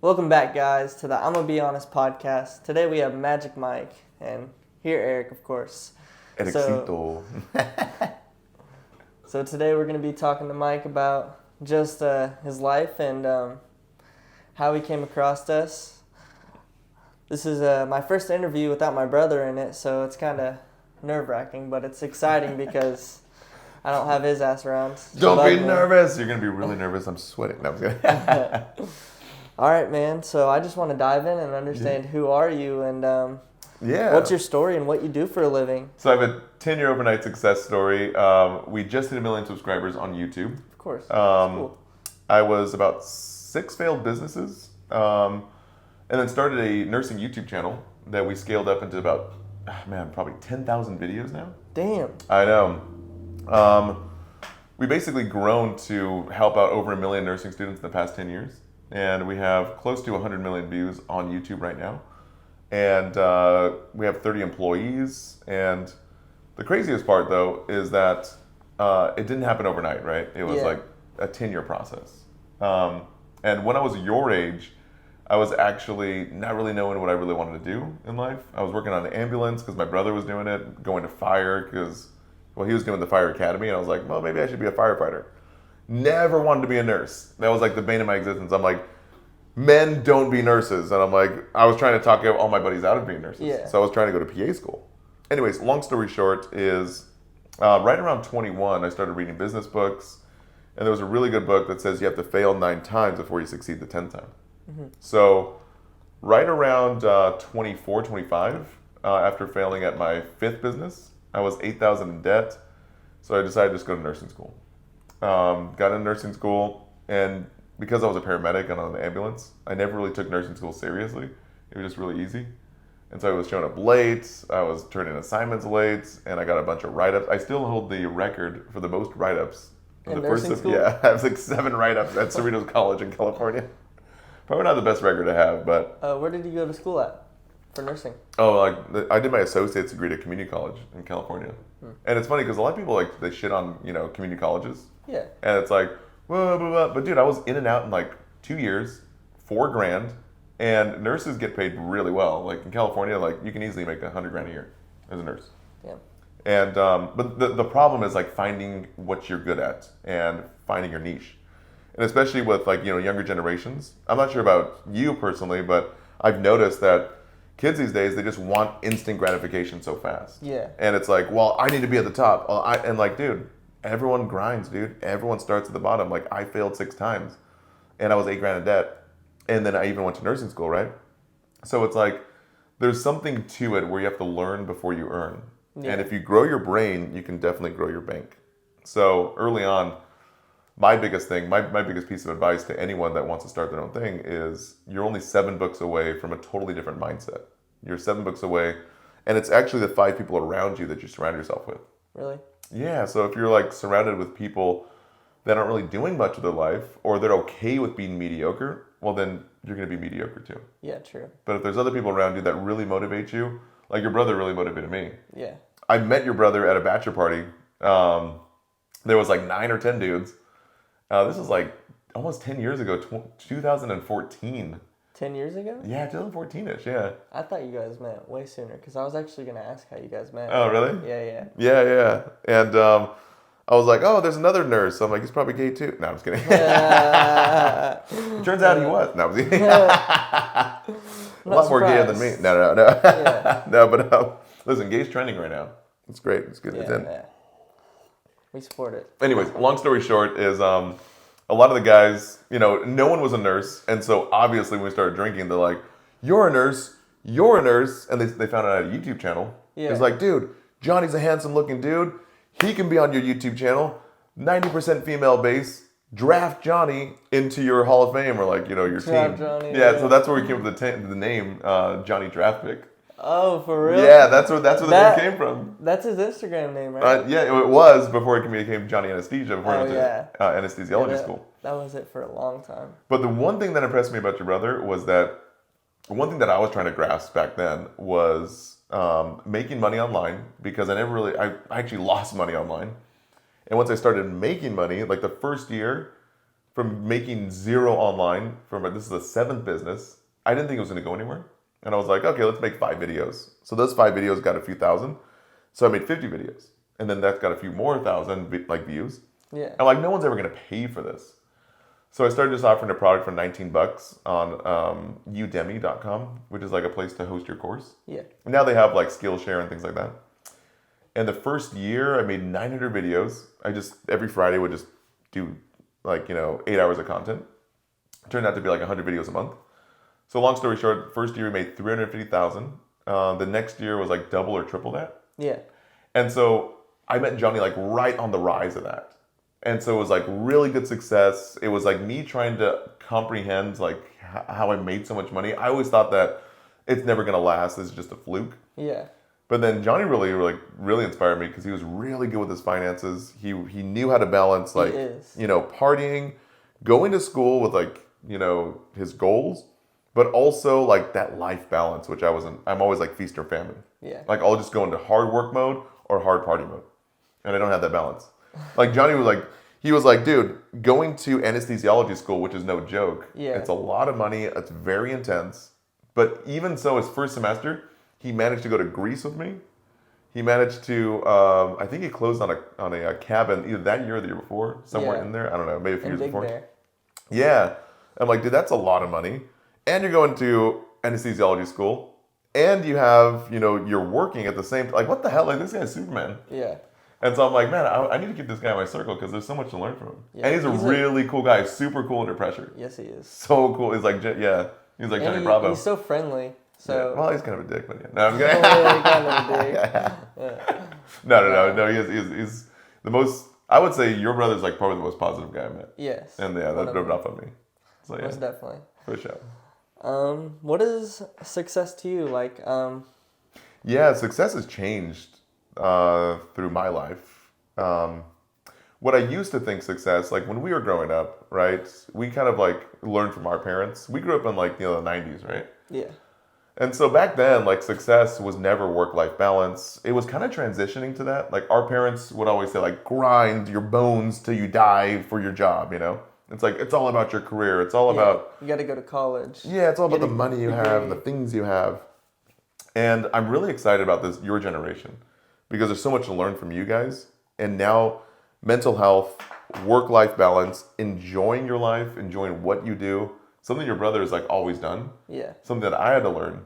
Welcome back, guys, to the IMMAbehonest podcast. Today we have Magic Mike, and here Eric, of course. Ericito. So today we're going to be talking to Mike about just his life and how he came across us. This is my first interview without my brother in it, so it's kind of nerve-wracking, but it's exciting because I don't have his ass around. Don't be nervous. You're going to be really nervous. I'm sweating. No, I'm just kidding. All right, man. So I just want to dive in and understand who are you and what's your story and what you do for a living. So I have a 10-year overnight success story. We just hit 1 million subscribers on YouTube. Of course. Cool. I was about 6 failed businesses and then started a nursing YouTube channel that we scaled up into about, probably 10,000 videos now. Damn. I know. We basically grown to help out over 1 million nursing students in the past 10 years. And we have close to 100 million views on YouTube right now. And we have 30 employees. And the craziest part, though, is that it didn't happen overnight, right? It was like a 10-year process. And when I was your age, I was actually not really knowing what I really wanted to do in life. I was working on an ambulance because my brother was doing it, going to fire because, he was doing the fire academy. And I was like, well, maybe I should be a firefighter. Never wanted to be a nurse. That was like the bane of my existence. I'm like, men don't be nurses. And I'm like, I was trying to talk all my buddies out of being nurses. Yeah. So I was trying to go to PA school. Anyways, long story short is right around 21, I started reading business books. And there was a really good book that says you have to fail 9 times before you succeed the 10th time. Mm-hmm. So right around 24, 25, after failing at my 5th business, I was $8,000 in debt. So I decided to just go to nursing school. Got into nursing school, and because I was a paramedic and on the ambulance, I never really took nursing school seriously. It was just really easy. And so I was showing up late, I was turning assignments late, and I got a bunch of write-ups. I still hold the record for the most write-ups. In nursing school? Yeah, I have like 7 write-ups at Cerritos College in California. Probably not the best record to have, but... where did you go to school at for nursing? I did my associate's degree at community college in California. And it's funny because a lot of people they shit on community colleges. Yeah. And it's like, whoa, blah, blah. But dude, I was in and out in like 2 years, $4,000, and nurses get paid really well. Like in California, like you can easily make $100,000 a year as a nurse. Yeah. And but the problem is like finding what you're good at and finding your niche, and especially with like younger generations. I'm not sure about you personally, but I've noticed that kids these days, they just want instant gratification so fast. Yeah. And it's like, well, I need to be at the top. And like, dude, everyone grinds, dude. Everyone starts at the bottom. Like, I failed 6 times, and I was $8,000 in debt. And then I even went to nursing school, right? So it's like, there's something to it where you have to learn before you earn. Yeah. And if you grow your brain, you can definitely grow your bank. So early on, my biggest thing, my biggest piece of advice to anyone that wants to start their own thing is you're only 7 books away from a totally different mindset. You're 7 books away, and it's actually the 5 people around you that you surround yourself with. Really? Yeah, so if you're like surrounded with people that aren't really doing much of their life, or they're okay with being mediocre, well then you're going to be mediocre too. Yeah, true. But if there's other people around you that really motivate you, like your brother really motivated me. Yeah. I met your brother at a bachelor party. There was like 9 or 10 dudes. This was like almost 10 years ago, 2014. 10 years ago? Yeah, 2014-ish, yeah. I thought you guys met way sooner, because I was actually going to ask how you guys met. Oh, really? Yeah. Yeah. And I was like, oh, there's another nurse. So I'm like, he's probably gay too. No, I'm just kidding. It turns out he was. No, I'm just kidding. A lot more gay than me. No. Yeah. No, but listen, gay's trending right now. It's great. It's good. It's in. Yeah. We support it. Anyways, long story short is a lot of the guys, no one was a nurse. And so obviously when we started drinking, they're like, you're a nurse. And they found out I had a YouTube channel. Yeah. It's like, dude, Johnny's a handsome looking dude. He can be on your YouTube channel. 90% female base. Draft Johnny into your Hall of Fame or like, your Draft team. Johnny, yeah, so that's where we came up with the name Johnny Draft Pick. Oh, for real? Yeah, that's where the name came from. That's his Instagram name, right? Yeah, it was before it became Johnny Anesthesia, before I went to anesthesiology school. That was it for a long time. But the one thing that impressed me about your brother was that one thing that I was trying to grasp back then was making money online, because I actually lost money online. And once I started making money, like the first year, from making zero online, this is the 7th business. I didn't think it was going to go anywhere. And I was like, okay, let's make 5 videos. So those 5 videos got a few thousand. So I made 50 videos. And then that's got a few more thousand views. Yeah. I'm like, no one's ever going to pay for this. So I started just offering a product for $19 on udemy.com, which is like a place to host your course. Yeah. And now they have like Skillshare and things like that. And the first year I made 900 videos. I just, every Friday would just do 8 hours of content. It turned out to be like 100 videos a month. So long story short, first year we made 350,000. The next year was like double or triple that. Yeah. And so I met Johnny like right on the rise of that. And so it was like really good success. It was like me trying to comprehend like how I made so much money. I always thought that it's never going to last. It's just a fluke. Yeah. But then Johnny really inspired me because he was really good with his finances. He knew how to balance partying, going to school with his goals, but also like that life balance, which I'm always like feast or famine. Yeah. Like I'll just go into hard work mode or hard party mode. And I don't have that balance. Like Johnny was like, dude, going to anesthesiology school, which is no joke. Yeah. It's a lot of money. It's very intense. But even so, his first semester, he managed to go to Greece with me. He managed to, I think he closed on a cabin either that year or the year before, somewhere in there. I don't know, maybe a few years before. Bear. Yeah. I'm like, dude, that's a lot of money. And you're going to anesthesiology school. And you have, you're working at the same time. Like, what the hell? Like, this guy's Superman. Yeah. And so I'm like, man, I need to keep this guy in my circle because there's so much to learn from him. Yeah, and he's a really cool guy, super cool under pressure. Yes, he is. So cool. He's like, he's like Johnny Bravo. He's so friendly. So well, he's kind of a dick, but yeah. No, I'm kidding. Kind of a dick. No. He's the most. I would say your brother's like probably the most positive guy I met. Yes. And that rubbed off on me. So yeah. Most definitely. For sure. What is success to you? Like, Yeah, success has changed through my life. What I used to think success, like when we were growing up, right? We kind of like learned from our parents. We grew up in the 90s, right? Yeah. And so back then, like success was never work-life balance. It was kind of transitioning to that. Like our parents would always say like grind your bones till you die for your job, It's like, it's all about your career. It's all about... You got to go to college. Yeah, it's all about the money you have and the things you have. And I'm really excited about your generation because there's so much to learn from you guys. And now mental health, work-life balance, enjoying your life, enjoying what you do, something your brother has like always done. Yeah. Something that I had to learn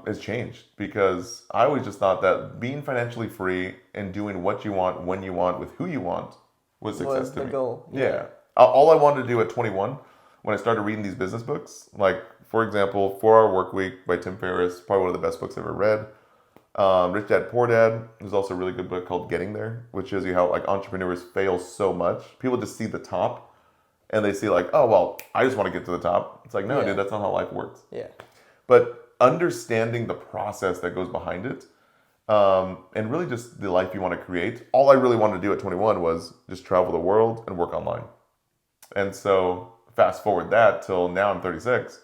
has changed because I always just thought that being financially free and doing what you want, when you want, with who you want was success to me. Was the goal. Yeah. All I wanted to do at 21 when I started reading these business books, like for example, 4 Hour Work Week by Tim Ferriss, probably one of the best books I've ever read. Rich Dad Poor Dad. There's also a really good book called Getting There, which shows you how like entrepreneurs fail so much. People just see the top and they see like, oh, well, I just want to get to the top. It's like, no, dude, that's not how life works. Yeah. But understanding the process that goes behind it and really just the life you want to create. All I really wanted to do at 21 was just travel the world and work online. And so fast forward that till now I'm 36.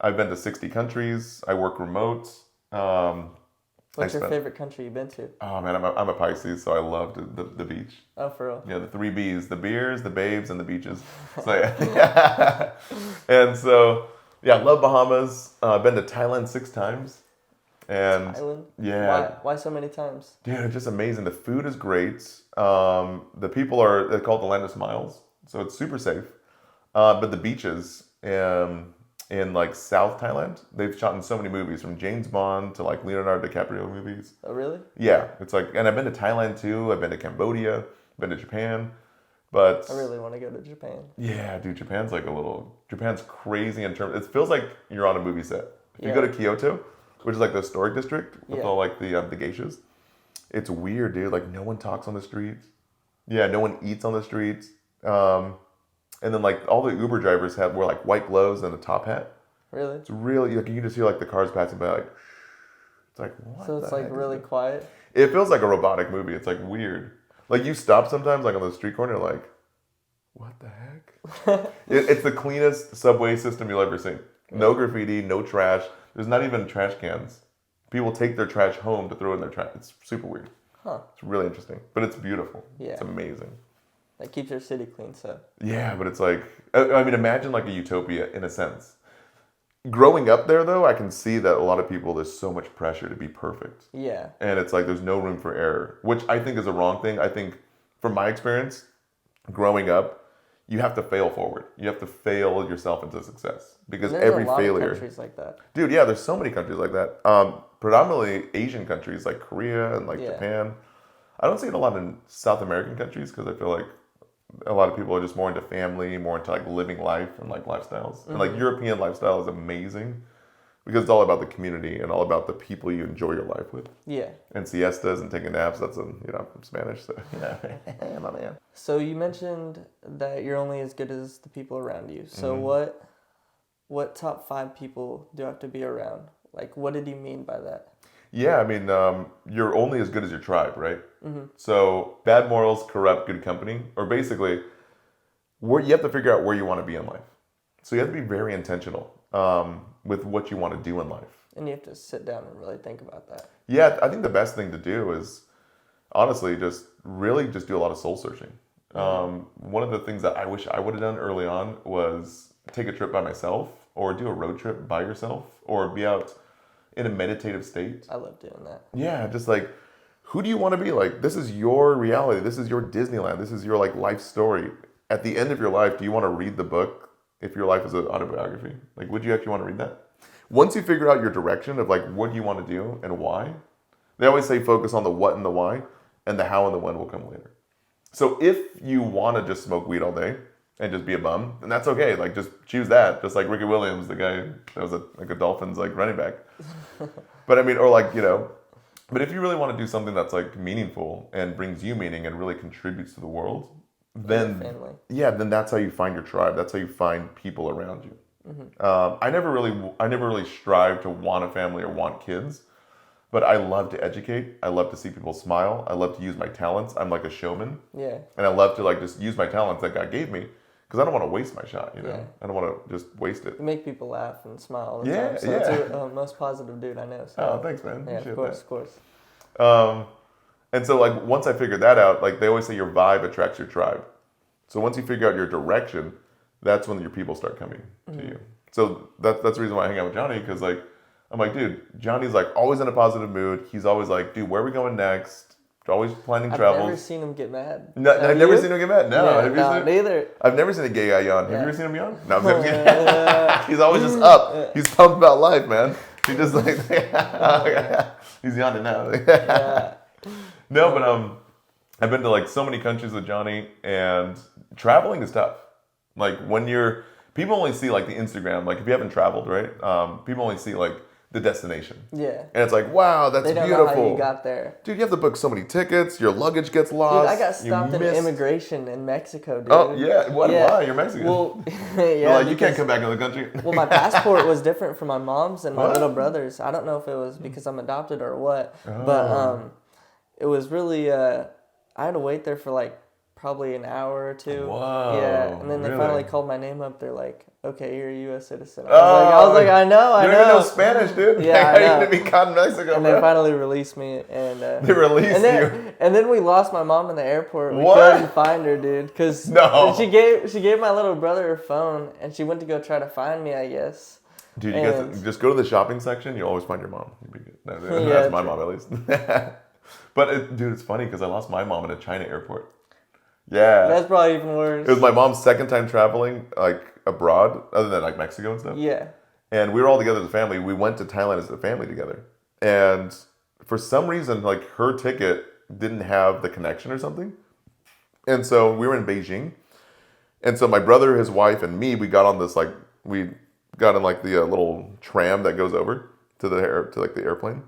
I've been to 60 countries. I work remote. What's your favorite country you've been to? Oh man, I'm a Pisces, so I love the beach. Oh, for real? Yeah, the 3 B's: the beers, the babes, and the beaches. So yeah. And so yeah, I love Bahamas. I've been to Thailand 6 times. And Thailand? Yeah. Why so many times? Dude, it's just amazing. The food is great. The people they call it the land of smiles, so it's super safe. But the beaches in like South Thailand, they've shot in so many movies, from James Bond to like Leonardo DiCaprio movies. Oh, really? Yeah, it's like, and I've been to Thailand too. I've been to Cambodia. I've been to Japan. But I really want to go to Japan. Yeah, dude, Japan's crazy in terms. It feels like you're on a movie set. If you go to Kyoto, which is like the historic district with all like the geishas, it's weird, dude. Like no one talks on the streets. Yeah, no one eats on the streets. And then like all the Uber drivers wear like white gloves and a top hat. Really? It's really like you can just hear like the cars passing by like. It's like what? So it's like really quiet. It feels like a robotic movie. It's like weird. Like you stop sometimes like on the street corner like, what the heck? It's the cleanest subway system you'll ever see. No graffiti, no trash. There's not even trash cans. People take their trash home to throw in their trash. It's super weird. Huh. It's really interesting, but it's beautiful. Yeah. It's amazing. That keeps your city clean, so. Yeah, but it's like, I mean, imagine like a utopia in a sense. Growing up there, though, I can see that a lot of people, there's so much pressure to be perfect. Yeah. And it's like there's no room for error, which I think is a wrong thing. I think, from my experience, growing up, you have to fail forward. You have to fail yourself into success. Because There's every a lot failure. of countries like that. Dude, yeah, there's so many countries like that. Predominantly Asian countries like Korea and like Japan. I don't see it a lot in South American countries because I feel like a lot of people are just more into family, more into like living life and like lifestyles. And like European lifestyle is amazing because it's all about the community and all about the people you enjoy your life with. Yeah. And siestas and taking naps. That's I'm Spanish, so yeah, my man. So you mentioned that you're only as good as the people around you. So what top 5 people do you have to be around? Like, what did you mean by that? Yeah, I mean, you're only as good as your tribe, right? So bad morals corrupt good company, or basically, you have to figure out where you want to be in life. So you have to be very intentional with what you want to do in life. And you have to sit down and really think about that. Yeah, I think the best thing to do is honestly just do a lot of soul searching. One of the things that I wish I would have done early on was take a trip by myself, or do a road trip by yourself, or be out in a meditative state. I love doing that. Yeah, just like, who do you want to be? Like, this is your reality. This is your Disneyland. This is your like life story. At the end of your life, do you want to read the book if your life is an autobiography? Like, would you actually want to read that? Once you figure out your direction of like what do you want to do and why, they always say focus on the what and the why, and the how and the when will come later. So if you want to just smoke weed all day and just be a bum, then that's okay. Like, just choose that. Just like Ricky Williams, the guy that was a Dolphins like running back. But I mean, or like, but if you really want to do something that's like meaningful and brings you meaning and really contributes to the world, then then that's how you find your tribe. That's how you find people around you. I never really strive to want a family or want kids, but I love to educate. I love to see people smile. I love to use my talents. I'm like a showman. Yeah. And I love to like just use my talents that God gave me. Because I don't want to waste my shot, Yeah. I don't want to just waste it. You make people laugh and smile all the time. So that's the most positive dude I know. So. Oh, thanks, man. Yeah, of course. And so, like, once I figured that out, like, they always say your vibe attracts your tribe. So once you figure out your direction, that's when your people start coming to you. So that's the reason why I hang out with Johnny, because, like, I'm like, dude, Johnny's, like, always in a positive mood. He's always like, dude, where are we going next? Always planning travels. I've never seen him get mad. No, I've never seen him get mad. No, yeah, have you seen it? Neither. I've never seen a gay guy yawn. Have you ever seen him yawn? No, I've never seen him. He's always just up. He's pumped about life, man. He just like he's yawning now. No, but I've been to like so many countries with Johnny, and traveling is tough. Like when people only see like the Instagram. Like if you haven't traveled, right? People only see like the destination. Yeah. And it's like, wow, that's beautiful. They don't know how you got there. Dude, you have to book so many tickets. Your luggage gets lost. Dude, I got stopped in immigration in Mexico, dude. Oh, yeah? Why? You're Mexican. Well, yeah. Like, you can't come back to the country. Well, my passport was different from my mom's and my little brother's. I don't know if it was because I'm adopted or what. Oh. But it was really, I had to wait there for like probably an hour or two. Whoa. Yeah. And then they finally called my name up. They're like, okay, you're a U.S. citizen. I was like, I know. You don't even know Spanish, dude. Yeah, How are you going to be caught in Mexico, and bro? they finally released me. And they released you? And then we lost my mom in the airport. We couldn't find her, dude. Because she gave my little brother her phone, and she went to go try to find me, I guess. Dude, you guys just go to the shopping section. You'll always find your mom. You'll be good. No, that's my mom, at least. But, dude, it's funny because I lost my mom in a China airport. Yeah. That's probably even worse. It was my mom's second time traveling, like, abroad, other than, like, Mexico and stuff. Yeah. And we were all together as a family. We went to Thailand as a family together. And for some reason, like, her ticket didn't have the connection or something. And so we were in Beijing. And so my brother, his wife, and me, we got on this, like, the little tram that goes over to the airplane.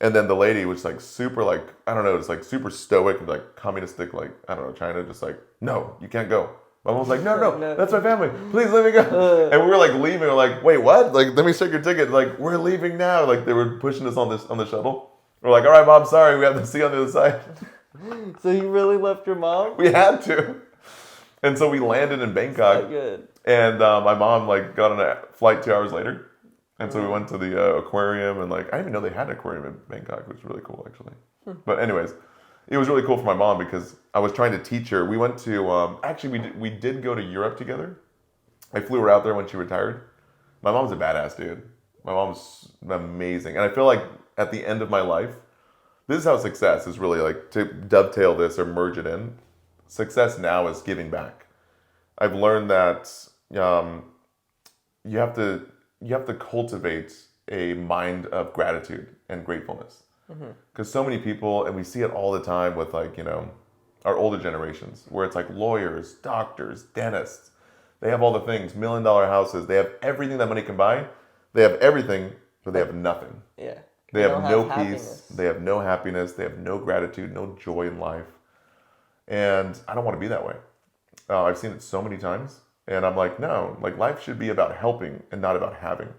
And then the lady was like super like, I don't know, just like super stoic, like communistic, like, I don't know, China, just like, no, you can't go. My mom was like, no, that's my family. Please let me go. And we were like leaving. We're like, wait, what? Like, let me check your ticket. Like, we're leaving now. Like, they were pushing us on the shuttle. We're like, all right, Mom, sorry, we have to see on the other side. So you really left your mom? We had to. And so we landed in Bangkok. So good. And my mom like got on a flight 2 hours later. And so we went to the aquarium, and like I didn't even know they had an aquarium in Bangkok, which was really cool actually. But anyways, it was really cool for my mom because I was trying to teach her. We went to actually we did go to Europe together. I flew her out there when she retired. My mom's a badass dude. My mom's amazing, and I feel like at the end of my life, this is how success is really like, to dovetail this or merge it in. Success now is giving back. I've learned that you have to cultivate a mind of gratitude and gratefulness. Because so many people, and we see it all the time with like, our older generations, where it's like lawyers, doctors, dentists. They have all the things, $1 million houses. They have everything that money can buy. They have everything, but they have nothing. Yeah. They have no peace. Happiness. They have no happiness. They have no gratitude, no joy in life. And I don't want to be that way. I've seen it so many times. And I'm like, no, like life should be about helping and not about having.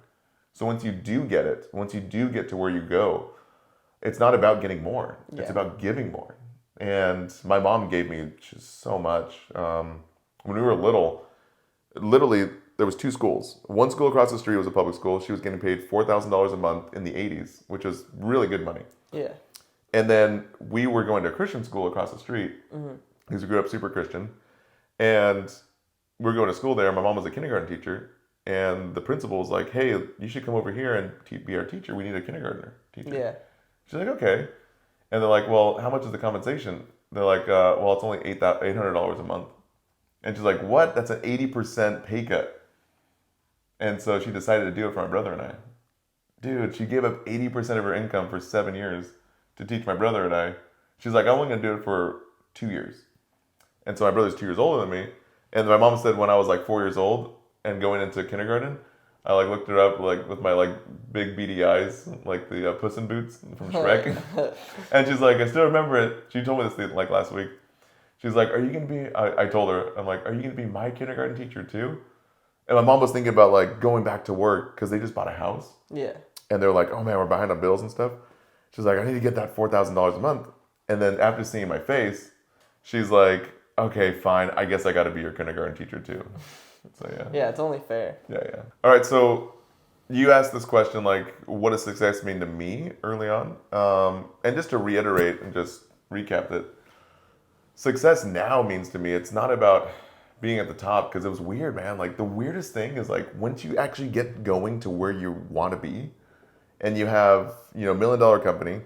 So once you do get it, once you do get to where you go, it's not about getting more. It's about giving more. And my mom gave me just so much. When we were little, literally, there was 2 schools. One school across the street was a public school. She was getting paid $4,000 a month in the 80s, which was really good money. Yeah. And then we were going to a Christian school across the street because we grew up super Christian. And we were going to school there. My mom was a kindergarten teacher. And the principal was like, hey, you should come over here and be our teacher. We need a kindergartner teacher. Yeah. She's like, okay. And they're like, well, how much is the compensation? They're like, well, it's only $800 a month. And she's like, what? That's an 80% pay cut. And so she decided to do it for my brother and I. Dude, she gave up 80% of her income for 7 years to teach my brother and I. She's like, I'm only going to do it for 2 years. And so my brother's 2 years older than me. And my mom said when I was like 4 years old and going into kindergarten, I like looked her up like with my like big beady eyes, like the Puss in Boots from Shrek. And she's like, I still remember it. She told me this thing like last week. She's like, are you going to be, I told her, I'm like, are you going to be my kindergarten teacher too? And my mom was thinking about like going back to work because they just bought a house. Yeah. And they're like, oh man, we're behind on bills and stuff. She's like, I need to get that $4,000 a month. And then after seeing my face, she's like, okay, fine. I guess I got to be your kindergarten teacher too. So yeah. Yeah, it's only fair. Yeah. All right, so you asked this question like, what does success mean to me early on? And just to reiterate and just recap it, success now means to me, it's not about being at the top, because it was weird, man. Like the weirdest thing is like once you actually get going to where you want to be, and you have, $1 million company,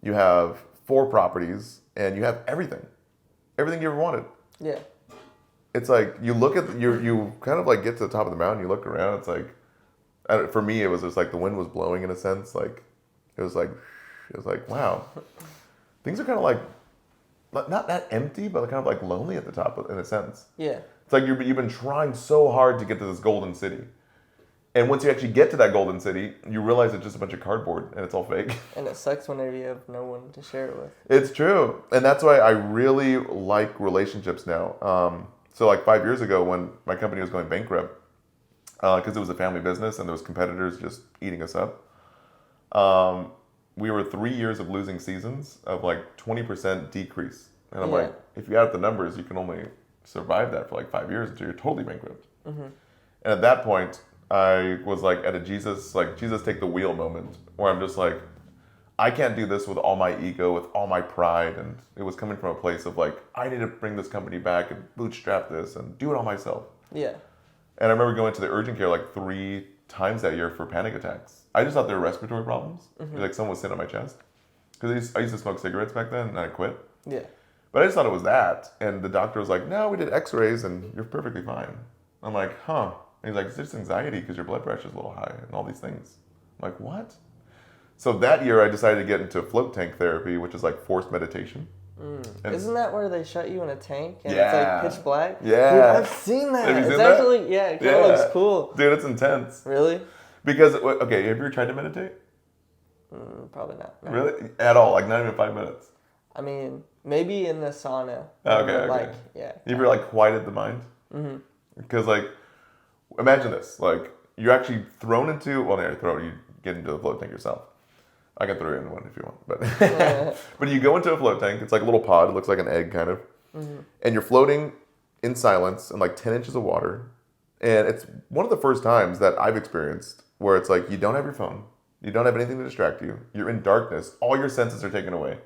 you have 4 properties, and you have everything you ever wanted. Yeah. It's like you look at you kind of like get to the top of the mountain, you look around, it's like, for me it was just like the wind was blowing in a sense, like it was like wow, things are kind of like not that empty, but kind of like lonely at the top in a sense. Yeah. It's like you've been trying so hard to get to this golden city. And once you actually get to that golden city, you realize it's just a bunch of cardboard and it's all fake. And it sucks whenever you have no one to share it with. It's true. And that's why I really like relationships now. So like 5 years ago when my company was going bankrupt, because it was a family business and there was competitors just eating us up, we were 3 years of losing seasons of like 20% decrease. And I'm like, if you add up the numbers, you can only survive that for like 5 years until you're totally bankrupt. Mm-hmm. And at that point, I was like at a Jesus take the wheel moment where I'm just like, I can't do this with all my ego, with all my pride. And it was coming from a place of like, I need to bring this company back and bootstrap this and do it all myself. Yeah. And I remember going to the urgent care like 3 times that year for panic attacks. I just thought they were respiratory problems. Mm-hmm. Like someone was sitting on my chest. Because I used to smoke cigarettes back then and I quit. Yeah. But I just thought it was that. And the doctor was like, no, we did x-rays and you're perfectly fine. I'm like, huh. And he's like, it's just anxiety because your blood pressure is a little high and all these things. I'm like, what? So that year I decided to get into float tank therapy, which is like forced meditation. Isn't that where they shut you in a tank and it's like pitch black? Yeah. Dude, I've seen that. Have you seen it's that? Actually, it kind of looks cool. Dude, it's intense. Really? Because, okay, have you ever tried to meditate? Probably not. No. Really? At all? Like not even 5 minutes? I mean, maybe in the sauna. Okay. Like, yeah. You ever like quieted the mind? Mm-hmm. Because like, imagine this, like you're actually thrown into, you get into the float tank yourself. I can throw you in one if you want, but but you go into a float tank. It's like a little pod. It looks like an egg kind of, and you're floating in silence in like 10 inches of water. And it's one of the first times that I've experienced where it's like you don't have your phone, you don't have anything to distract you. You're in darkness. All your senses are taken away.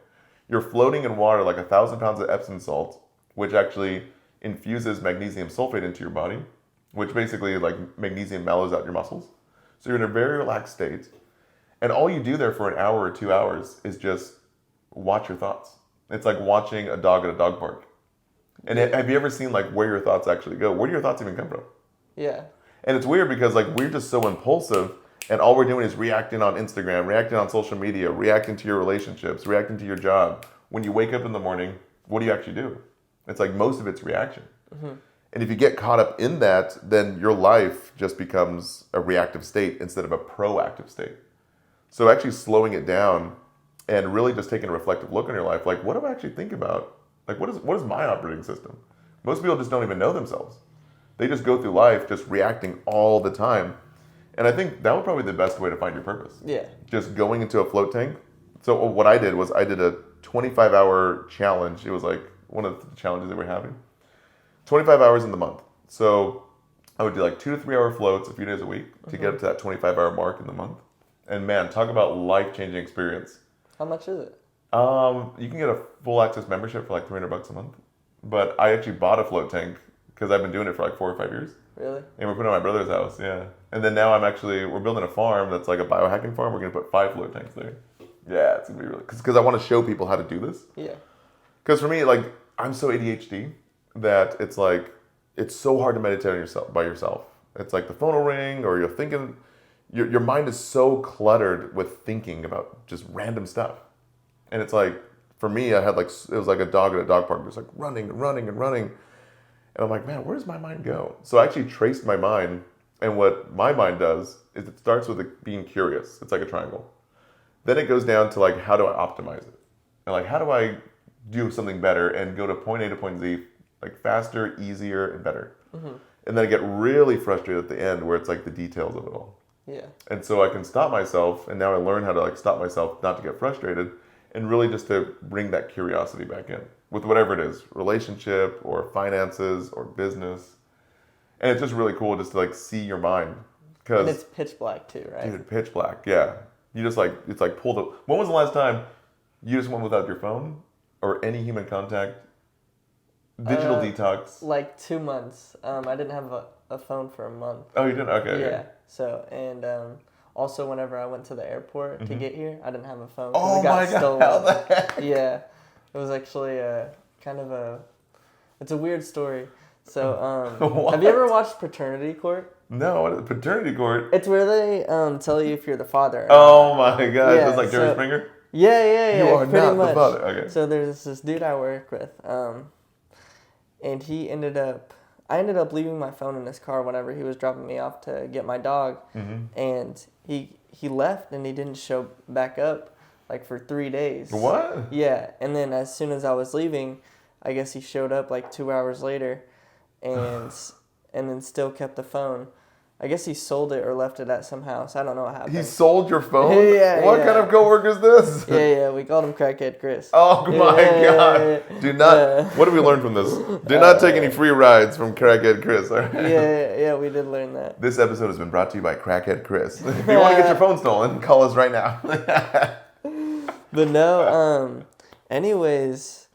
You're floating in water like 1,000 pounds of Epsom salt, which actually infuses magnesium sulfate into your body, which basically like magnesium mellows out your muscles. So you're in a very relaxed state. And all you do there for an hour or 2 hours is just watch your thoughts. It's like watching a dog at a dog park. And have you ever seen like where your thoughts actually go? Where do your thoughts even come from? Yeah. And it's weird because like we're just so impulsive, and all we're doing is reacting on Instagram, reacting on social media, reacting to your relationships, reacting to your job. When you wake up in the morning, what do you actually do? It's like most of it's reaction. Mm-hmm. And if you get caught up in that, then your life just becomes a reactive state instead of a proactive state. So actually slowing it down and really just taking a reflective look on your life, like what do I actually think about? Like what is my operating system? Most people just don't even know themselves. They just go through life just reacting all the time. And I think that would probably be the best way to find your purpose. Yeah. Just going into a float tank. So what I did was I did a 25-hour challenge. It was like one of the challenges that we're having. 25 hours in the month. So I would do like 2 to 3 hour floats a few days a week to get up to that 25-hour mark in the month. And man, talk about life-changing experience. How much is it? You can get a full access membership for like $300 a month. But I actually bought a float tank because I've been doing it for like 4 or 5 years. Really? And we're putting it at my brother's house, yeah. And then now we're building a farm that's like a biohacking farm. We're going to put 5 float tanks there. Yeah, it's going to be really, because I want to show people how to do this. Yeah. Because for me, like, I'm so ADHD that it's like, it's so hard to meditate on yourself by yourself. It's like the phone will ring or you're thinking, your mind is so cluttered with thinking about just random stuff. And it's like, for me, it was like a dog at a dog park, just like running and running and running. And I'm like, man, where does my mind go? So I actually traced my mind, and what my mind does is it starts with being curious. It's like a triangle. Then it goes down to like, how do I optimize it? And like, how do I do something better and go to point A to point Z, like faster, easier, and better? Mm-hmm. And then I get really frustrated at the end where it's like the details of it all. Yeah. And so I can stop myself, and now I learn how to like stop myself not to get frustrated, and really just to bring that curiosity back in with whatever it is, relationship or finances or business. And it's just really cool just to like see your mind. And it's pitch black too, right? Dude, pitch black, yeah. You just like, it's like when was the last time you just went without your phone or any human contact? Digital detox? Like 2 months. I didn't have a phone for a month. Oh, you didn't? Okay. Yeah. So, and also whenever I went to the airport to get here, I didn't have a phone. Oh it got my God. stolen. How the heck? Yeah. It was actually it's a weird story. So, have you ever watched Paternity Court? No, what is Paternity Court? It's where they tell you if you're the father. Oh my gosh, Yeah, it's like Jerry Springer? Yeah. You are pretty not much. the father. Okay. So there's this dude I work with, and I ended up leaving my phone in his car whenever he was dropping me off to get my dog, and he left and he didn't show back up like for 3 days. What? Yeah, and then as soon as I was leaving, I guess he showed up like 2 hours later, and then still kept the phone. I guess he sold it or left it at some house. I don't know what happened. He sold your phone? Yeah. What kind of coworker is this? Yeah. We called him Crackhead Chris. Oh my God. Do not. What did we learn from this? Do not take any free rides from Crackhead Chris. All right? Yeah, we did learn that. This episode has been brought to you by Crackhead Chris. If you want to get your phone stolen, call us right now. But no, anyways,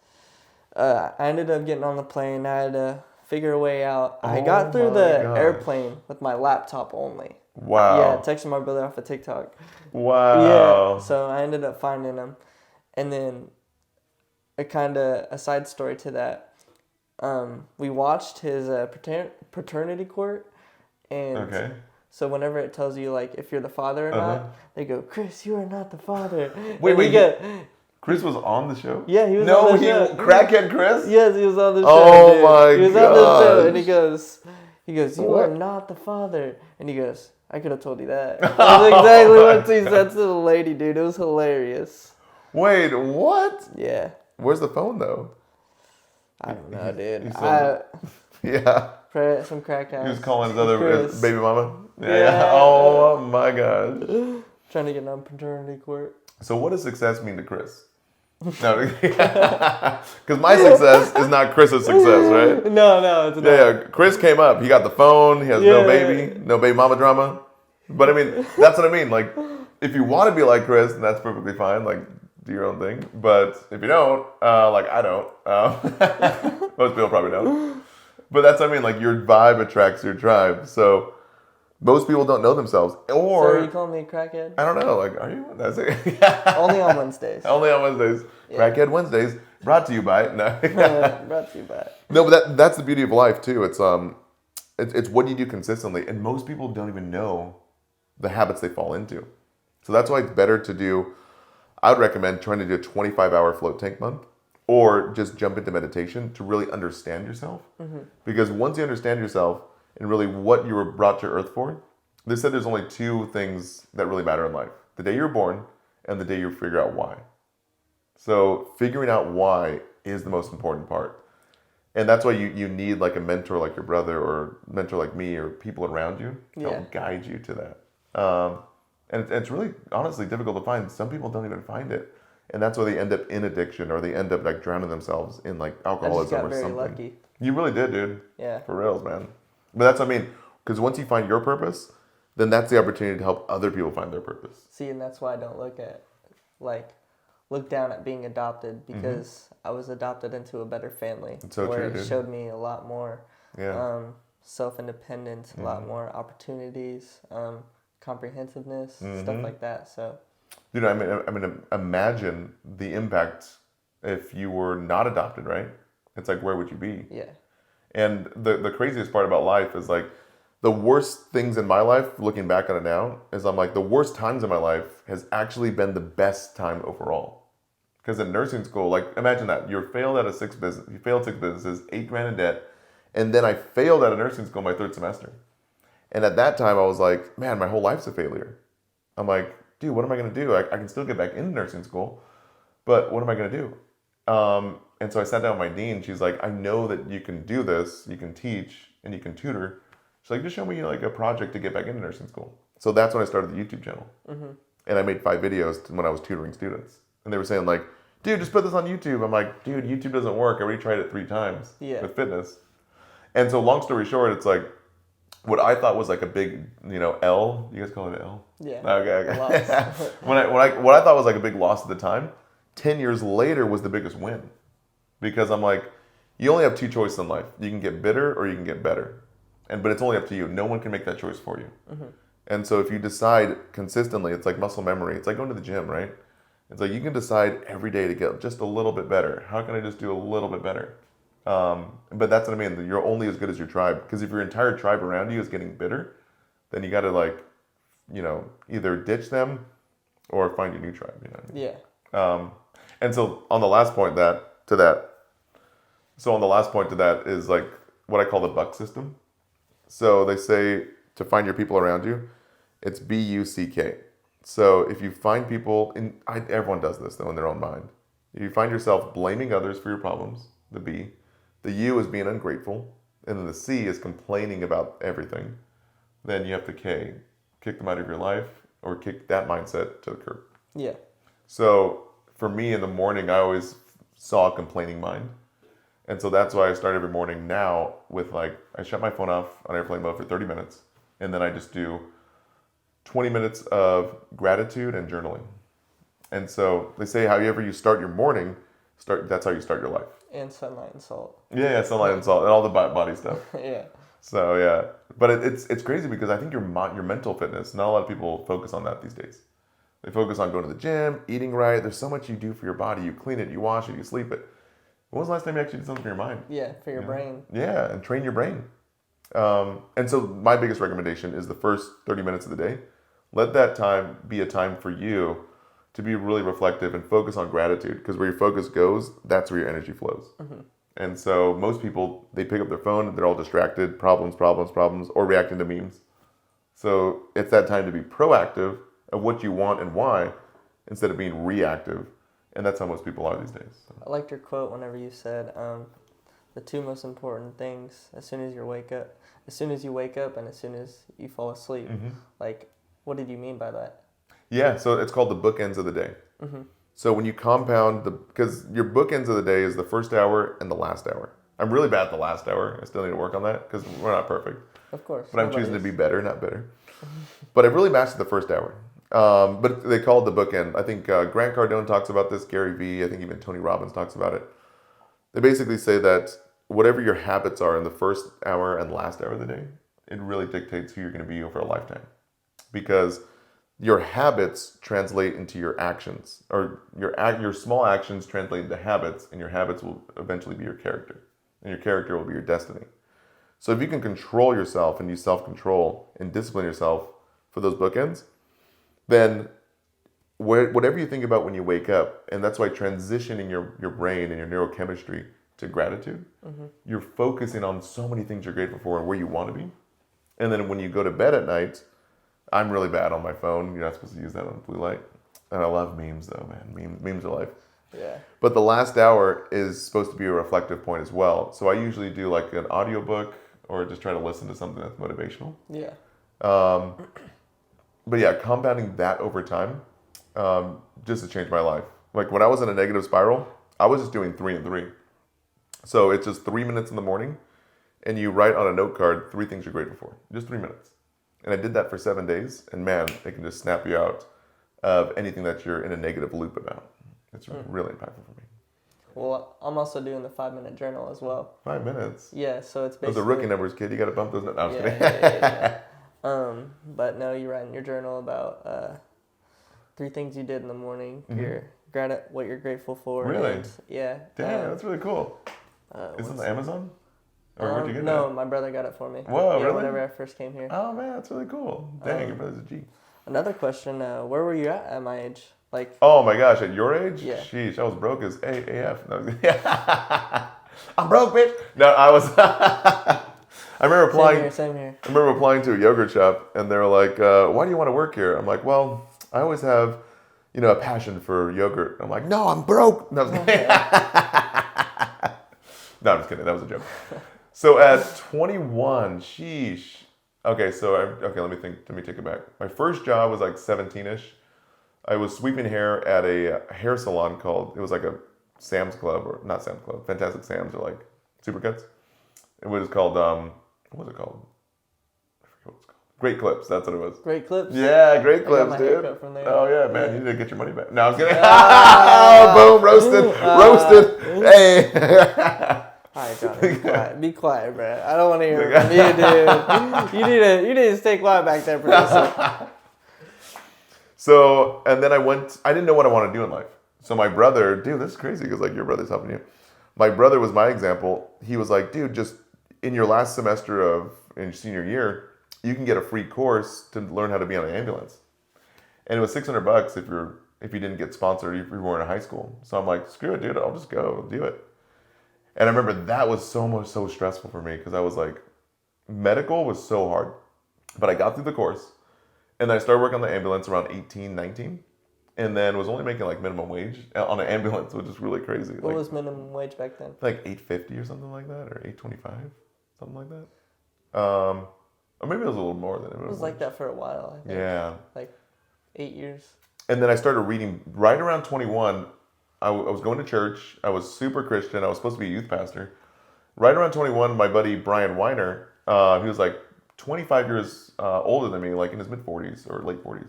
I ended up getting on the plane. I had to figure a way out. I got through the airplane with my laptop only. Wow. Yeah, texting my brother off of TikTok. Wow. Yeah, so I ended up finding him. And then a side story to that, we watched his paternity court. And so whenever it tells you like if you're the father or not, they go, Chris, you are not the father. Wait. Chris was on the show? Yeah, he was on the show. Crackhead Chris? Yes, he was on the show. Oh dude. my He was on the show, and he goes, you What? are not the father. And he goes, I could have told you that. That's exactly what he said to the lady, dude. It was hilarious. Wait, what? Yeah. Where's the phone though? I don't know, dude. Yeah. Some crack house. He was calling his baby mama? Yeah. Oh my gosh. Trying to get on paternity court. So what does success mean to Chris? No, because my success is not Chris's success, right? No, it's not. Yeah, Chris came up. He got the phone. He has no baby mama drama. But I mean, that's what I mean. Like, if you want to be like Chris, then that's perfectly fine. Like, do your own thing. But if you don't, like I don't, most people probably don't. But that's what I mean. Like your vibe attracts your tribe. So most people don't know themselves. Or So are you calling me a crackhead? I don't know. Like, are you? That's it. Only on Wednesdays. Only on Wednesdays. Yeah. Crackhead Wednesdays. Brought to you by no. Brought to you by. No, but that's the beauty of life too. It's what you do consistently, and most people don't even know the habits they fall into. So that's why it's better to do. I would recommend trying to do a 25-hour float tank month, or just jump into meditation to really understand yourself. Because once you understand yourself and really what you were brought to earth for, they said there's only two things that really matter in life: the day you're born and the day you figure out why. So figuring out why is the most important part. And that's why you need like a mentor like your brother or mentor like me or people around you to help guide you to that. And it's really honestly difficult to find. Some people don't even find it. And that's why they end up in addiction or they end up like drowning themselves in like alcoholism or something. I just got very lucky. You really did, dude. Yeah. For reals, man. But that's what I mean. Because once you find your purpose, then that's the opportunity to help other people find their purpose. See, and that's why I don't look down at being adopted, because I was adopted into a better family. It's so where true, it showed me a lot more self-independence, a lot more opportunities, comprehensiveness, stuff like that. So, dude, I mean, imagine the impact if you were not adopted, right? It's like, where would you be? Yeah. And the craziest part about life is like, the worst things in my life, looking back on it now, is I'm like, the worst times in my life has actually been the best time overall. Because in nursing school, like, imagine that. You failed 6 businesses, $8,000 in debt, and then I failed out of nursing school my 3rd semester. And at that time, I was like, man, my whole life's a failure. I'm like, dude, what am I going to do? I can still get back into nursing school, but what am I going to do? And so I sat down with my dean. She's like, I know that you can do this, you can teach, and you can tutor. She's like, just show me like a project to get back into nursing school. So that's when I started the YouTube channel. And I made 5 videos when I was tutoring students. And they were saying like, dude, just put this on YouTube. I'm like, dude, YouTube doesn't work. I already tried it 3 times with fitness. And so long story short, it's like, what I thought was like a big, L. You guys call it an L? Yeah. Okay. What I thought was like a big loss at the time, 10 years later was the biggest win. Because I'm like, you only have 2 choices in life. You can get bitter or you can get better. But it's only up to you. No one can make that choice for you. And so if you decide consistently, it's like muscle memory. It's like going to the gym, right? It's like you can decide every day to get just a little bit better. How can I just do a little bit better? But that's what I mean. You're only as good as your tribe. Because if your entire tribe around you is getting bitter, then you got to either ditch them or find your new tribe. You know what I mean? Yeah. And so on the last point to that is like what I call the buck system. So they say to find your people around you, it's BUCK. So if you find people, everyone does this though in their own mind. If you find yourself blaming others for your problems, the B. The U is being ungrateful. And then the C is complaining about everything. Then you have the K. Kick them out of your life or kick that mindset to the curb. Yeah. So for me in the morning, I always saw a complaining mind. And so that's why I start every morning now with I shut my phone off on airplane mode for 30 minutes. And then I just do 20 minutes of gratitude and journaling. And so they say however you start your morning, that's how you start your life. And sunlight and salt. Yeah, sunlight and salt and all the body stuff. Yeah. So yeah, but it's crazy because I think your mental fitness, not a lot of people focus on that these days. They focus on going to the gym, eating right. There's so much you do for your body. You clean it, you wash it, you sleep it. When was the last time you actually did something for your mind? Yeah, for your brain. Yeah, and train your brain. And so my biggest recommendation is the first 30 minutes of the day. Let that time be a time for you to be really reflective and focus on gratitude, because where your focus goes, that's where your energy flows. And so most people, they pick up their phone, they're all distracted, problems, or reacting to memes. So it's that time to be proactive of what you want and why, instead of being reactive. And that's how most people are these days. So. I liked your quote whenever you said the 2 most important things as soon as you wake up and as soon as you fall asleep. What did you mean by that? Yeah, so it's called the bookends of the day. So when you compound because your bookends of the day is the first hour and the last hour. I'm really bad at the last hour. I still need to work on that because we're not perfect. Of course. But I'm choosing to be better, not bitter. But I've really mastered the first hour. But they call it the bookend. I think Grant Cardone talks about this, Gary Vee, I think even Tony Robbins talks about it. They basically say that whatever your habits are in the first hour and last hour of the day, it really dictates who you're going to be over a lifetime. Because your habits translate into your actions, or your small actions translate into habits, and your habits will eventually be your character, and your character will be your destiny. So if you can control yourself and use self-control and discipline yourself for those bookends, then whatever you think about when you wake up, and that's why transitioning your brain and your neurochemistry to gratitude, you're focusing on so many things you're grateful for and where you want to be. And then when you go to bed at night, I'm really bad on my phone. You're not supposed to use that on blue light. And I love memes though, man. Memes are life. Yeah. But the last hour is supposed to be a reflective point as well. So I usually do like an audiobook or just try to listen to something that's motivational. Yeah. But yeah, compounding that over time just to change my life. Like when I was in a negative spiral, I was just doing 3 and 3. So it's just 3 minutes in the morning and you write on a note card 3 things you're grateful for. Just 3 minutes. And I did that for 7 days, and man, it can just snap you out of anything that you're in a negative loop about. It's really impactful for me. Well, I'm also doing the 5-minute journal as well. 5 minutes? Yeah, so it's basically... Those are rookie numbers, kid. You got to bump those. No, I'm just kidding. Yeah. But no, you write in your journal about 3 things you did in the morning, what you're grateful for. Really? And, yeah. Damn, that's really cool. Is it on Amazon? Or where'd you get no, that? my brother got it for me. Whoa, yeah, really? Whenever I first came here. Oh, man, that's really cool. Dang, your brother's a G. Another question, where were you at my age? Like, oh, my gosh, at your age? Yeah. Sheesh, I was broke as AF. No, I'm broke, bitch. No, I was... I remember applying... Same here. I remember applying to a yogurt shop, and they were like, why do you want to work here? I'm like, well, I always have, a passion for yogurt. I'm like, no, I'm broke. No, I'm just kidding. No, I'm just kidding. That was a joke. So at 21, sheesh. Okay, let me think. Let me take it back. My first job was like 17-ish. I was sweeping hair at a hair salon it was like a Sam's Club, or not Sam's Club, Fantastic Sam's, or like Supercuts. It was called, what was it called? I forget what it's called. Great Clips, that's what it was. Great Clips? Yeah, Great Clips, I got my dude. haircut from there. Oh yeah, man, you need to get your money back. No, I was kidding. Boom, roasted. Hey. All right, John, be quiet, bro. I don't want to hear it from you, dude. You need to stay quiet back there, producer. So, and then I didn't know what I wanted to do in life. So my brother, dude, this is crazy because like your brother's helping you. My brother was my example. He was like, dude, just in your last semester in your senior year, you can get a free course to learn how to be on an ambulance. And it was $600 if you didn't get sponsored, if you weren't in high school. So I'm like, screw it, dude, I'll just go do it. And I remember that was so stressful for me because I was like, medical was so hard. But I got through the course, and then I started working on the ambulance around 18, 19, and then was only making like minimum wage on an ambulance, which is really crazy. What was minimum wage back then? Like $8.50 or something like that, or $8.25, something like that. Or maybe it was a little more than it was like that for a while, I think. Yeah. Like 8 years. And then I started reading right around 21. I was going to church. I was super Christian. I was supposed to be a youth pastor. Right around 21, my buddy Brian Weiner, he was like 25 years older than me, like in his mid-40s or late 40s.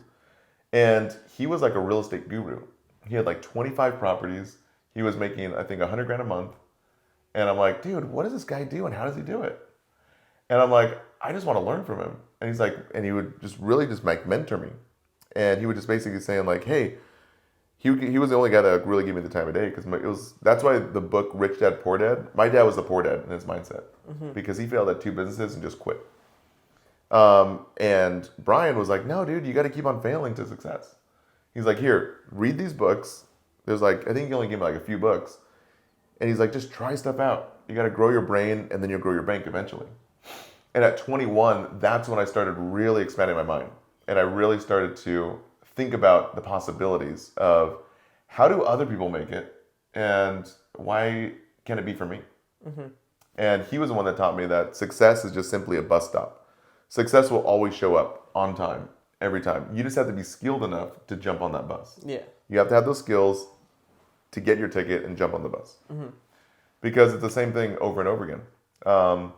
And he was like a real estate guru. He had like 25 properties. He was making, I think, $100,000 a month. And I'm like, dude, what does this guy do and how does he do it? And I'm like, I just want to learn from him. And he's like, and he would just really just like mentor me. And he would just basically saying like, hey, he was the only guy that really gave me the time of day because that's why the book Rich Dad Poor Dad. My dad was the poor dad in his mindset because he failed at 2 businesses and just quit. And Brian was like, no, dude, you got to keep on failing to success. He's like, here, read these books. There's like, I think he only gave me like a few books. And he's like, just try stuff out. You got to grow your brain and then you'll grow your bank eventually. And at 21, that's when I started really expanding my mind. And I really started to think about the possibilities of how do other people make it and why can it be for me? And he was the one that taught me that success is just simply a bus stop. Success will always show up on time, every time. You just have to be skilled enough to jump on that bus. Yeah. You have to have those skills to get your ticket and jump on the bus. Because it's the same thing over and over again. And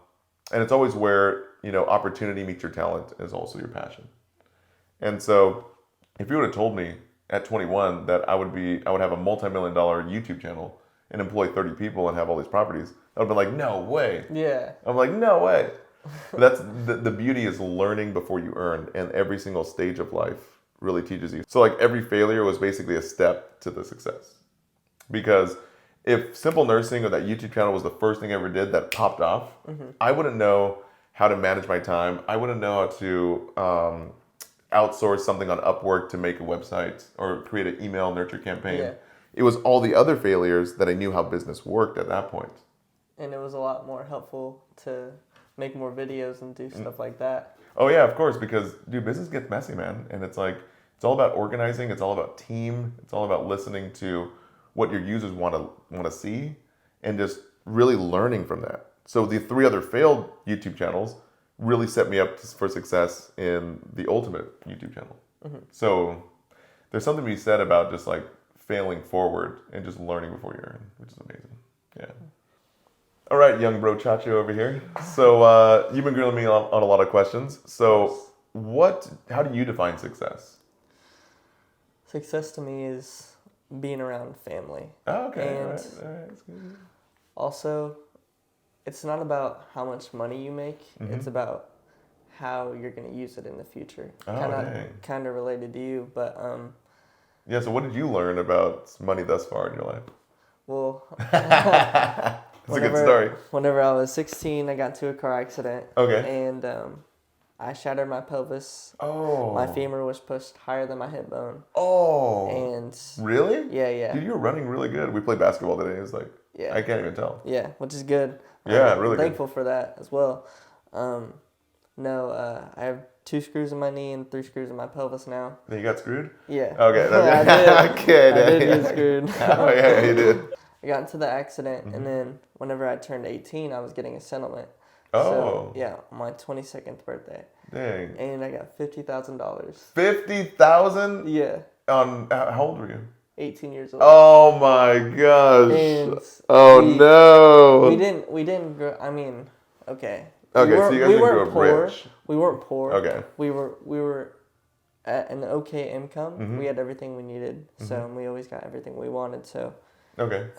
it's always where, opportunity meets your talent is also your passion. And so if you would have told me at 21 that I would have a multi-million-dollar YouTube channel and employ 30 people and have all these properties, I would have been like, no way. Yeah. I'm like, no way. That's the beauty is learning before you earn, and every single stage of life really teaches you. So like every failure was basically a step to the success. Because if Simple Nursing or that YouTube channel was the first thing I ever did that popped off, I wouldn't know how to manage my time. I wouldn't know how to outsource something on Upwork to make a website or create an email nurture campaign. Yeah. It was all the other failures that I knew how business worked at that point. And it was a lot more helpful to make more videos and do stuff like that. Oh yeah, of course, because dude, business gets messy, man. And it's like, it's all about organizing, it's all about team, it's all about listening to what your users want to see and just really learning from that. So the 3 other failed YouTube channels really set me up for success in the ultimate YouTube channel. So there's something to be said about just like failing forward and just learning before you earn, which is amazing. Yeah. All right, young bro Chacho over here. So you've been grilling me on a lot of questions. So how do you define success? Success to me is being around family. Oh, okay. And all right. That's good. also, it's not about how much money you make. It's about how you're going to use it in the future. Oh, Kind of related to you, but yeah. So what did you learn about money thus far in your life? well, It's a good story. Whenever I was 16, I got into a car accident. Okay. And I shattered my pelvis. Oh. My femur was pushed higher than my hip bone. Oh. And really? Yeah. Dude, you were running really good. We played basketball today. It was like, I can't even tell. Yeah, which is good. Yeah, I'm really thankful for that as well. I have 2 screws in my knee and 3 screws in my pelvis now. Then you got screwed? Yeah. Okay. I did. Okay. I did get screwed. Oh, yeah, you did. I got into the accident, and then whenever I turned 18, I was getting a settlement. Oh. So, yeah, on my 22nd birthday. Dang. And I got $50,000. $50,000? Yeah. How old were you? 18 years old. Oh my gosh. And no. We didn't grow, I mean, okay. Okay, so you guys didn't grow up poor. rich. We weren't poor. Okay. We were at an okay income. We had everything we needed. So we always got everything we wanted. So okay.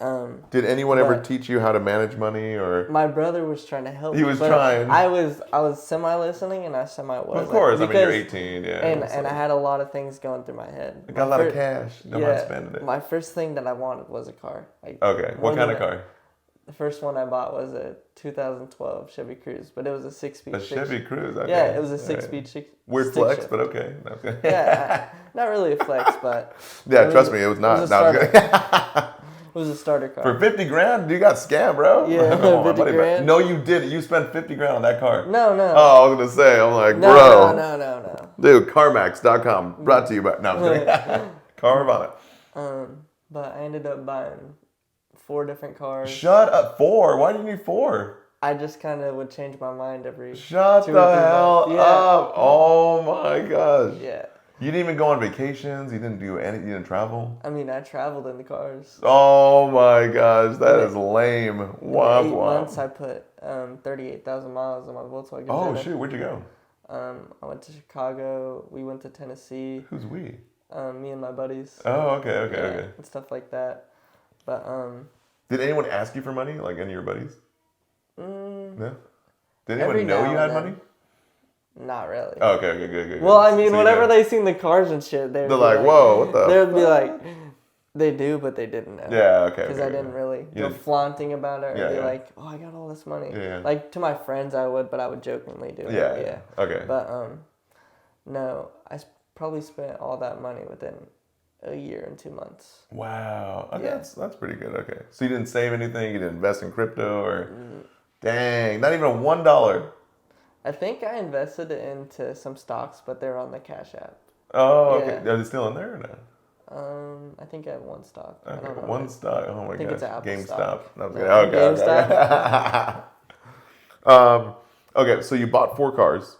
Did anyone ever teach you how to manage money or? My brother was trying to help me. He was trying. I was semi-listening and I semi-wasn't. Of course, I mean, you're 18, yeah. And I had a lot of things going through my head. I got a lot of cash. Don't mind spending it. My first thing that I wanted was a car. Okay, what kind of car? The first one I bought was a 2012 Chevy Cruze, but it was a 6-speed. A Chevy Cruze, okay. Yeah, it was a 6-speed. Weird flex, shift. But okay. Yeah, not really a flex, but... Yeah, trust me, it was not. It was a starter car. For 50 grand? You got scammed, bro. Yeah, 50 grand. No, you didn't. You spent 50 grand on that car. No. Oh, I was going to say, I'm like, bro. No. Dude, CarMax.com, brought to you by... No, I'm kidding. Carvana. But I ended up buying 4 different cars. Shut up. 4? Why do you need 4? I just kind of would change my mind every... Shut the hell up. Oh, my gosh. Yeah. You didn't even go on vacations? You didn't do anything? You didn't travel? I mean, I traveled in the cars. Oh my gosh, that is lame. Wow. In 8 months, I put 38,000 miles on my Volkswagen. Oh, shoot, where'd you go? I went to Chicago. We went to Tennessee. Who's we? Me and my buddies. Oh, okay. And stuff like that. But did anyone ask you for money, like any of your buddies? No? Did anyone know you had money? Not really. Oh, okay, good. Well, I mean, whenever they seen the cars and shit, they're like, whoa, what the? They'd be like, they do, but they didn't know. Yeah, okay. Because I didn't really go flaunting about it or be like, oh, I got all this money. Yeah. Like, to my friends, I would, but I would jokingly do it. Yeah. Okay. But, no, I probably spent all that money within a year and 2 months. Wow. Okay, that's pretty good. Okay. So you didn't save anything? You didn't invest in crypto or? Dang, not even $1. I think I invested into some stocks, but they're on the Cash App. Oh, okay. Are they still in there or not? I think I have one stock. Okay, I don't know one stock. Oh my god. I think it's an Apple GameStop. stock. No, okay. GameStop. Okay, so you bought 4 cars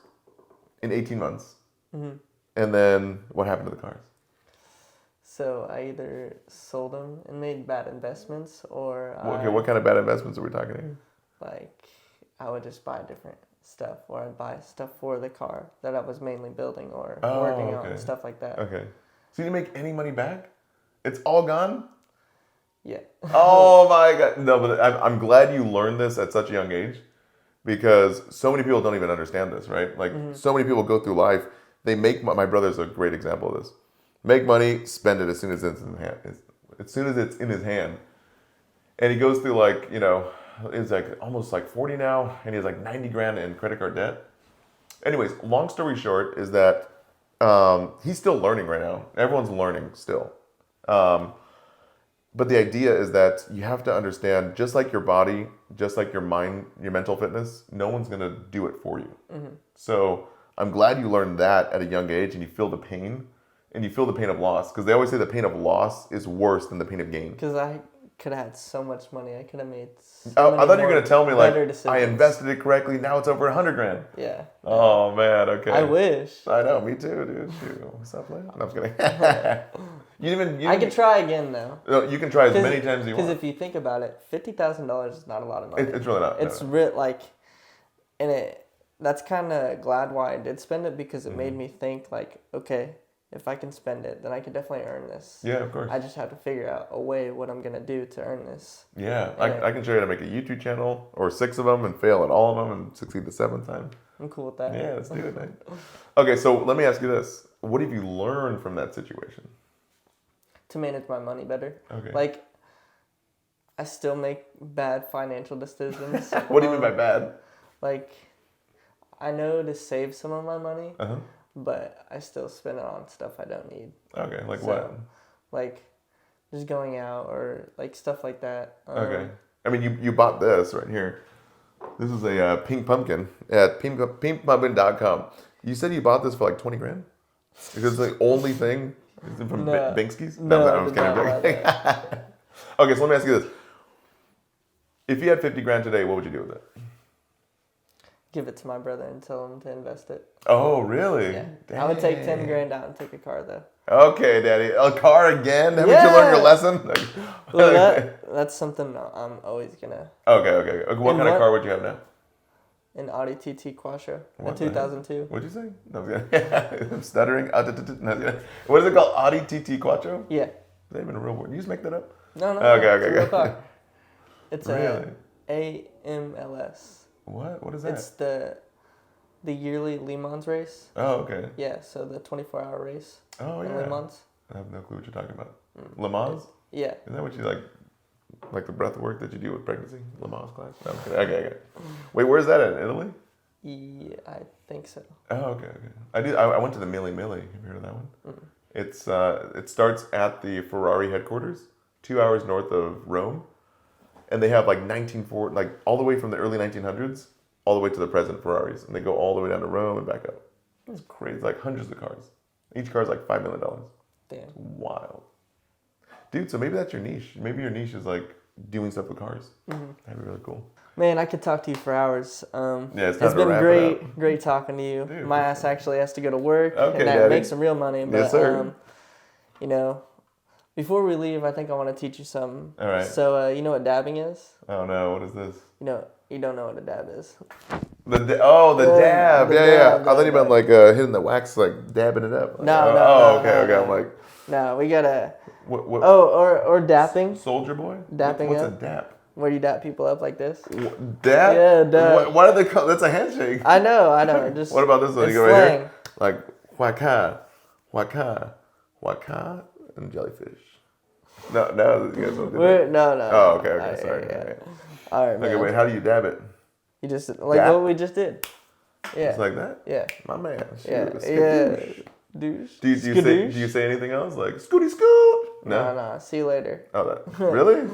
in 18 months. Mm-hmm. And then what happened to the cars? So I either sold them and made bad investments, or okay, what kind of bad investments are we talking here? Like, I would just buy different stuff, or I'd buy stuff for the car that I was mainly building or working on, stuff like that. Okay. So you didn't make any money back? It's all gone? Yeah. Oh my God. No, but I'm glad you learned this at such a young age, because so many people don't even understand this, right? Like so many people go through life, they make, my brother's a great example of this. Make money, spend it as soon as it's in his hand. As soon as it's in his hand. And he goes through like, it's like almost like 40 now, and he has like 90 grand in credit card debt. Anyways, long story short is that he's still learning right now. Everyone's learning still. But the idea is that you have to understand, just like your body, just like your mind, your mental fitness, no one's going to do it for you. So I'm glad you learned that at a young age, and you feel the pain, and you feel the pain of loss. Because they always say the pain of loss is worse than the pain of gain. Because I could have had so much money. I could have made I thought you were going to tell me, like, decisions. I invested it correctly, now it's over 100 grand. Yeah. Oh, man, okay. I wish. I know, me too, dude. Shoot. Stop playing. No, I'm just kidding. I could try again, though. No, you can try as many times as you want. Because if you think about it, $50,000 is not a lot of money. It's really not. It's that's kind of glad why I did spend it, because it made me think, like, okay, if I can spend it, then I can definitely earn this. Yeah, of course. I just have to figure out a way what I'm going to do to earn this. Yeah, I can show you how to make a YouTube channel, or 6 of them, and fail at all of them and succeed the 7th time. I'm cool with that. Yeah, let's do it, man. Okay, so let me ask you this. What have you learned from that situation? To manage my money better. Okay. Like, I still make bad financial decisions. What do you mean by bad? Like, I know to save some of my money, Uh-huh. but I still spend it on stuff I don't need. Okay, like what? Like, just going out or, like, stuff like that. Okay. I mean, you bought this right here. This is a pink pumpkin at pinkpumpkin.com. You said you bought this for like 20 grand? Because it's the only thing? Is it from Binkski's? No, I'm just kidding. Okay, so let me ask you this. If you had 50 grand today, what would you do with it? Give it to my brother and tell him to invest it. Oh, really? Yeah. I would take 10 grand out and take a car, though. Okay, Daddy. A car again? Haven't you learned your lesson? Well, that's something I'm always going to... Okay. What kind of car would you have now? An Audi TT Quattro, a 2002. What'd you say? No, I'm stuttering. What is it called? Audi TT Quattro? Yeah. Is that even a real word? Did you just make that up? No. Okay. It's a real car. It's really? a AMLS. What is that? It's the yearly Le Mans race. Oh, okay. Yeah, so the 24-hour race. Oh, yeah. Le Mans. I have no clue what you're talking about. Le Mans? Yeah. Is that what you like the breath work that you do with pregnancy? Le Mans class? No, I'm kidding. Okay. Wait, where's that in Italy? Yeah, I think so. Oh, okay. I went to the Mille Mille. Have you heard of that one? It's it starts at the Ferrari headquarters, 2 hours north of Rome, and they have like 1940, like all the way from the early 1900s, all the way to the present Ferraris, and they go all the way down to Rome and back up. It's crazy, like hundreds of cars. Each car is like $5 million. Damn. It's wild, dude. So maybe that's your niche. Maybe your niche is like doing stuff with cars. That'd be really cool. Man, I could talk to you for hours. It's been great talking to you. Dude, my ass actually has to go to work, okay, and that Daddy. makes some real money. But, yes, sir. Before we leave, I think I want to teach you something. All right. So, you know what dabbing is? Oh no, what is this? You don't know what a dab is. The dab. The Yeah. dab, I thought you meant like hitting the wax, like dabbing it up. Like, No. Okay. I'm like, No, we gotta. what? Or dapping. Soldier Boy? Dapping What's up. a dap? Where you dap people up like this. Dap? Yeah, dap. What are they called? That's a handshake. I know. Just. What about this one? It's You go right slang. here. Like waka, and jellyfish. No, you guys don't do that. No. Oh, okay. Sorry. Yeah. Okay. All right, man. Okay, wait. How do you dab it? You just Dap? what we just did. Yeah. Just like that? Yeah. My man. Shoot, Yeah. skadoosh. Douche. Do you say anything else like scooty scoot? No. See you later. Oh, that really?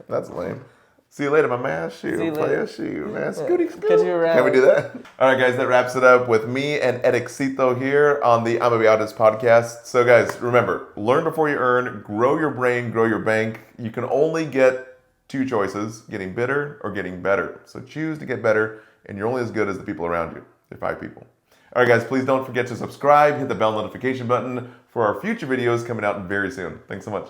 That's lame. See you later, my man. See you Shoot, play later. a shoot, man. Scooty scoot. Catch you around. Can we do that? All right, guys, that wraps it up with me and Edexito here on the IMMAbehonest podcast. So, guys, remember, learn before you earn, grow your brain, grow your bank. You can only get 2 choices, getting bitter or getting better. So choose to get better, and you're only as good as the people around you. They're 5 people. All right, guys, please don't forget to subscribe, hit the bell notification button for our future videos coming out very soon. Thanks so much.